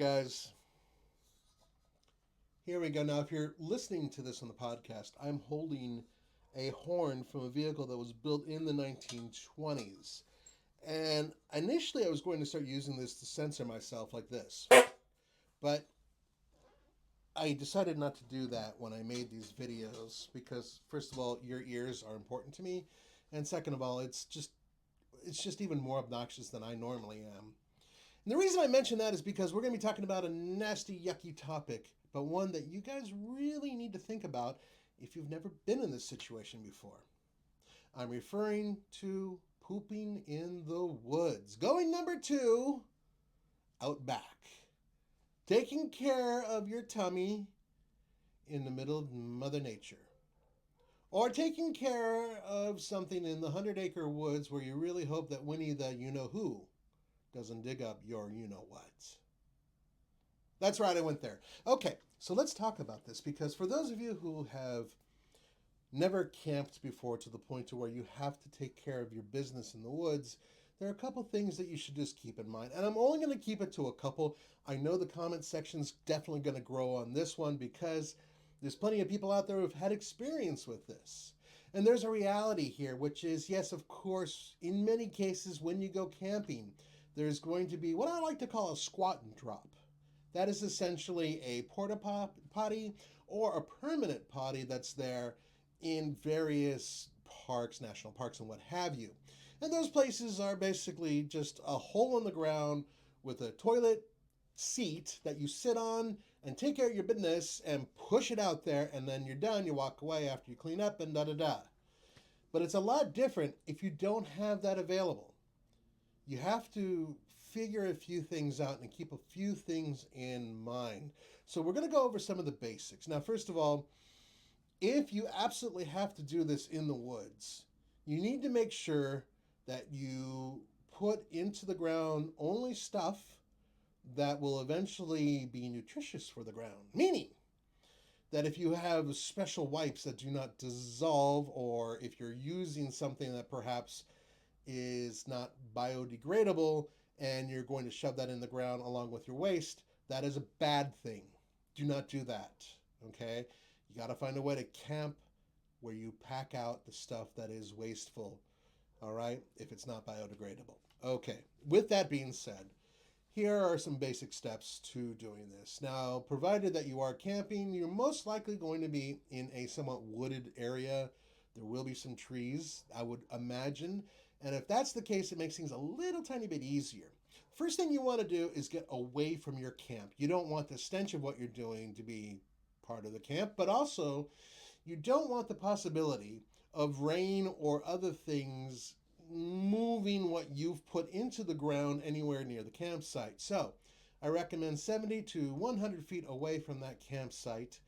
guys. Here we go. Now, if you're listening to this on the podcast, I'm holding a horn from a vehicle that was built in the 1920s. And initially, I was going to start using this to censor myself like this. But I decided not to do that when I made these videos because, first of all, your ears are important to me. And second of all, it's just even more obnoxious than I normally am. And the reason I mention that is because we're going to be talking about a nasty, yucky topic, but one that you guys really need to think about if you've never been in this situation before. I'm referring to pooping in the woods. Going number 2, out back. Taking care of your tummy in the middle of Mother Nature. Or taking care of something in the 100-acre woods where you really hope that Winnie the you-know-who doesn't dig up your you-know-what. That's right, I went there. Okay, so let's talk about this because for those of you who have never camped before to the point to where you have to take care of your business in the woods, there are a couple things that you should just keep in mind. And I'm only going to keep it to a couple. I know the comment section's definitely going to grow on this one because there's plenty of people out there who've had experience with this. And there's a reality here, which is, yes, of course, in many cases when you go camping, there's going to be what I like to call a squat and drop. That is essentially a porta potty or a permanent potty that's there in various parks, national parks, and what have you. And those places are basically just a hole in the ground with a toilet seat that you sit on and take care of your business and push it out there, and then you're done. You walk away after you clean up and da-da-da. But it's a lot different if you don't have that available. You have to figure a few things out and keep a few things in mind. So we're going to go over some of the basics. Now, first of all, if you absolutely have to do this in the woods, you need to make sure that you put into the ground only stuff that will eventually be nutritious for the ground. Meaning that if you have special wipes that do not dissolve, or if you're using something that perhaps is not biodegradable and you're going to shove that in the ground along with your waste, that is a bad thing. Do not do that, okay? You got to find a way to camp where you pack out the stuff that is wasteful, all right, if it's not biodegradable. Okay, with that being said, here are some basic steps to doing this. Now, provided that you are camping, you're most likely going to be in a somewhat wooded area. There will be some trees, I would imagine. And if that's the case, it makes things a little tiny bit easier. First thing you want to do is get away from your camp. You don't want the stench of what you're doing to be part of the camp, but also you don't want the possibility of rain or other things moving what you've put into the ground anywhere near the campsite. So I recommend 70 to 100 feet away from that campsite,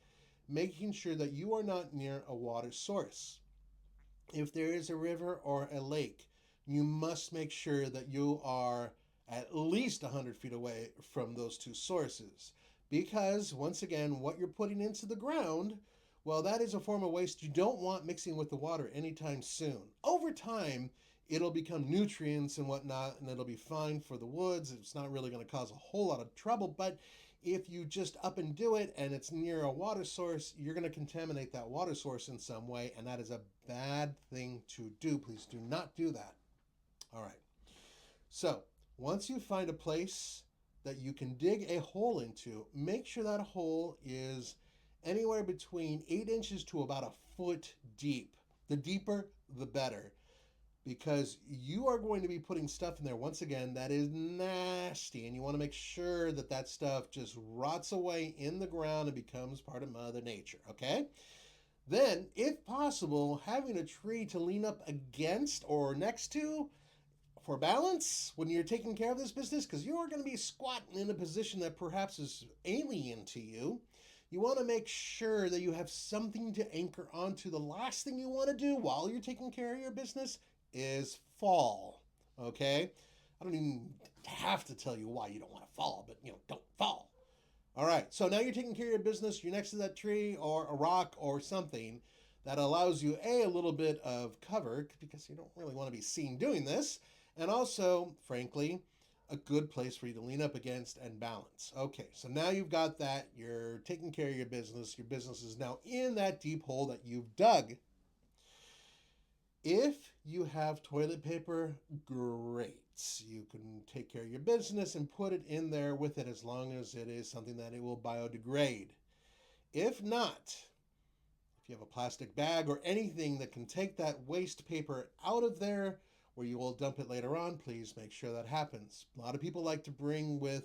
making sure that you are not near a water source. If there is a river or a lake, you must make sure that you are at least 100 feet away from those two sources. Because, once again, what you're putting into the ground, well, that is a form of waste you don't want mixing with the water anytime soon. Over time, it'll become nutrients and whatnot, and it'll be fine for the woods. It's not really going to cause a whole lot of trouble, but if you just up and do it and it's near a water source, you're going to contaminate that water source in some way, and that is a bad thing to do. Please do not do that. All right. So once you find a place that you can dig a hole into, make sure that hole is anywhere between 8 inches to about a foot deep. The deeper, the better, because you are going to be putting stuff in there, once again, that is nasty, and you want to make sure that that stuff just rots away in the ground and becomes part of Mother Nature, okay? Then, if possible, having a tree to lean up against or next to for balance when you're taking care of this business, because you are going to be squatting in a position that perhaps is alien to you. You want to make sure that you have something to anchor onto. The last thing you want to do while you're taking care of your business is fall, okay? I don't even have to tell you why you don't want to fall, but, don't fall. All right, so now you're taking care of your business. You're next to that tree or a rock or something that allows you, a little bit of cover, because you don't really want to be seen doing this, and also, frankly, a good place for you to lean up against and balance. Okay, so now you've got that. You're taking care of your business. Your business is now in that deep hole that you've dug. If you have toilet paper, great. You can take care of your business and put it in there with it as long as it is something that it will biodegrade. If not, if you have a plastic bag or anything that can take that waste paper out of there where you will dump it later on, please make sure that happens. A lot of people like to bring with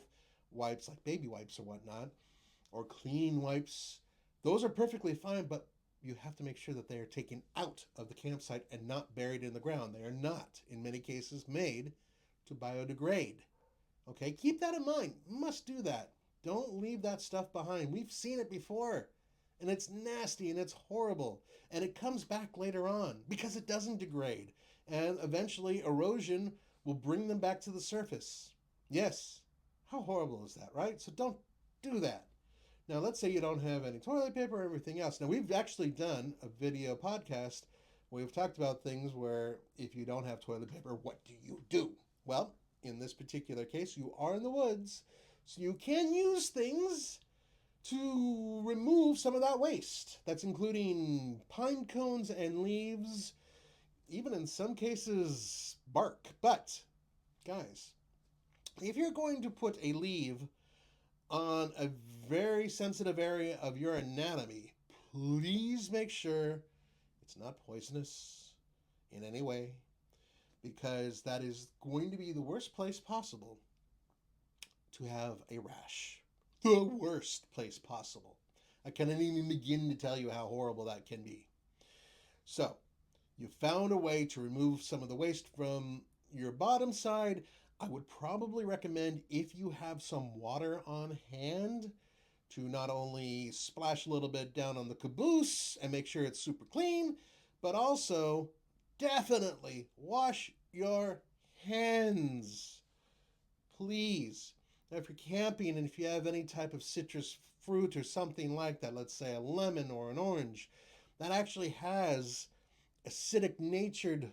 wipes like baby wipes or whatnot, or clean wipes. Those are perfectly fine, but you have to make sure that they are taken out of the campsite and not buried in the ground. They are not, in many cases, made to biodegrade. Okay, keep that in mind. You must do that. Don't leave that stuff behind. We've seen it before, and it's nasty and it's horrible, and it comes back later on because it doesn't degrade, and eventually erosion will bring them back to the surface. Yes, how horrible is that, right? So don't do that. Now, let's say you don't have any toilet paper or everything else. Now, we've actually done a video podcast where we've talked about things where if you don't have toilet paper, what do you do? Well, in this particular case, you are in the woods, so you can use things to remove some of that waste. That's including pine cones and leaves, even in some cases, bark. But, guys, if you're going to put a leaf on a very sensitive area of your anatomy, please make sure it's not poisonous in any way, because that is going to be the worst place possible to have a rash. The worst place possible. I can't even begin to tell you how horrible that can be. So, you found a way to remove some of the waste from your bottom side. I would probably recommend, if you have some water on hand, to not only splash a little bit down on the caboose and make sure it's super clean, but also definitely wash your hands. Please. Now, if you're camping and if you have any type of citrus fruit or something like that, let's say a lemon or an orange, that actually has acidic natured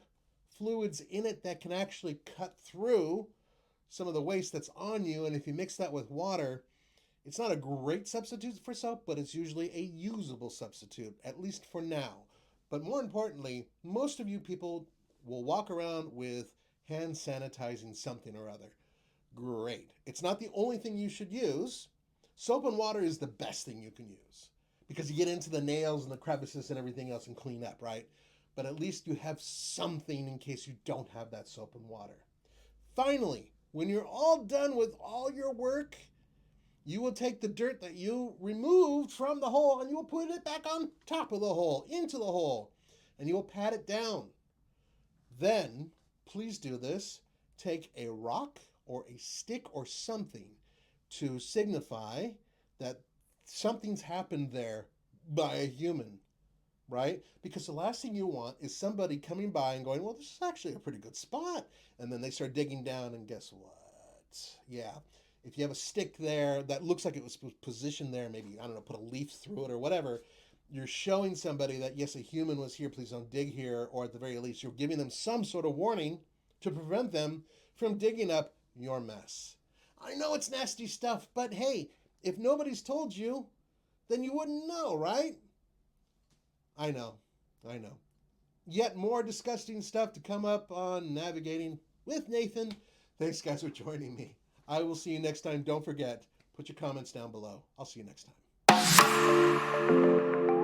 fluids in it that can actually cut through some of the waste that's on you. And if you mix that with water, it's not a great substitute for soap, but it's usually a usable substitute, at least for now. But more importantly, most of you people will walk around with hand sanitizing something or other. Great. It's not the only thing you should use. Soap and water is the best thing you can use because you get into the nails and the crevices and everything else and clean up, right? But at least you have something in case you don't have that soap and water. Finally, when you're all done with all your work, you will take the dirt that you removed from the hole and you will put it back on top of the hole, into the hole, and you will pat it down. Then, please do this, take a rock or a stick or something to signify that something's happened there by a human, right? Because the last thing you want is somebody coming by and going, well, this is actually a pretty good spot. And then they start digging down and guess what? Yeah. If you have a stick there that looks like it was positioned there, maybe, I don't know, put a leaf through it or whatever, you're showing somebody that, yes, a human was here, please don't dig here, or at the very least, you're giving them some sort of warning to prevent them from digging up your mess. I know it's nasty stuff, but hey, if nobody's told you, then you wouldn't know, right? I know. Yet more disgusting stuff to come up on Navigating with Nathan. Thanks, guys, for joining me. I will see you next time. Don't forget, put your comments down below. I'll see you next time.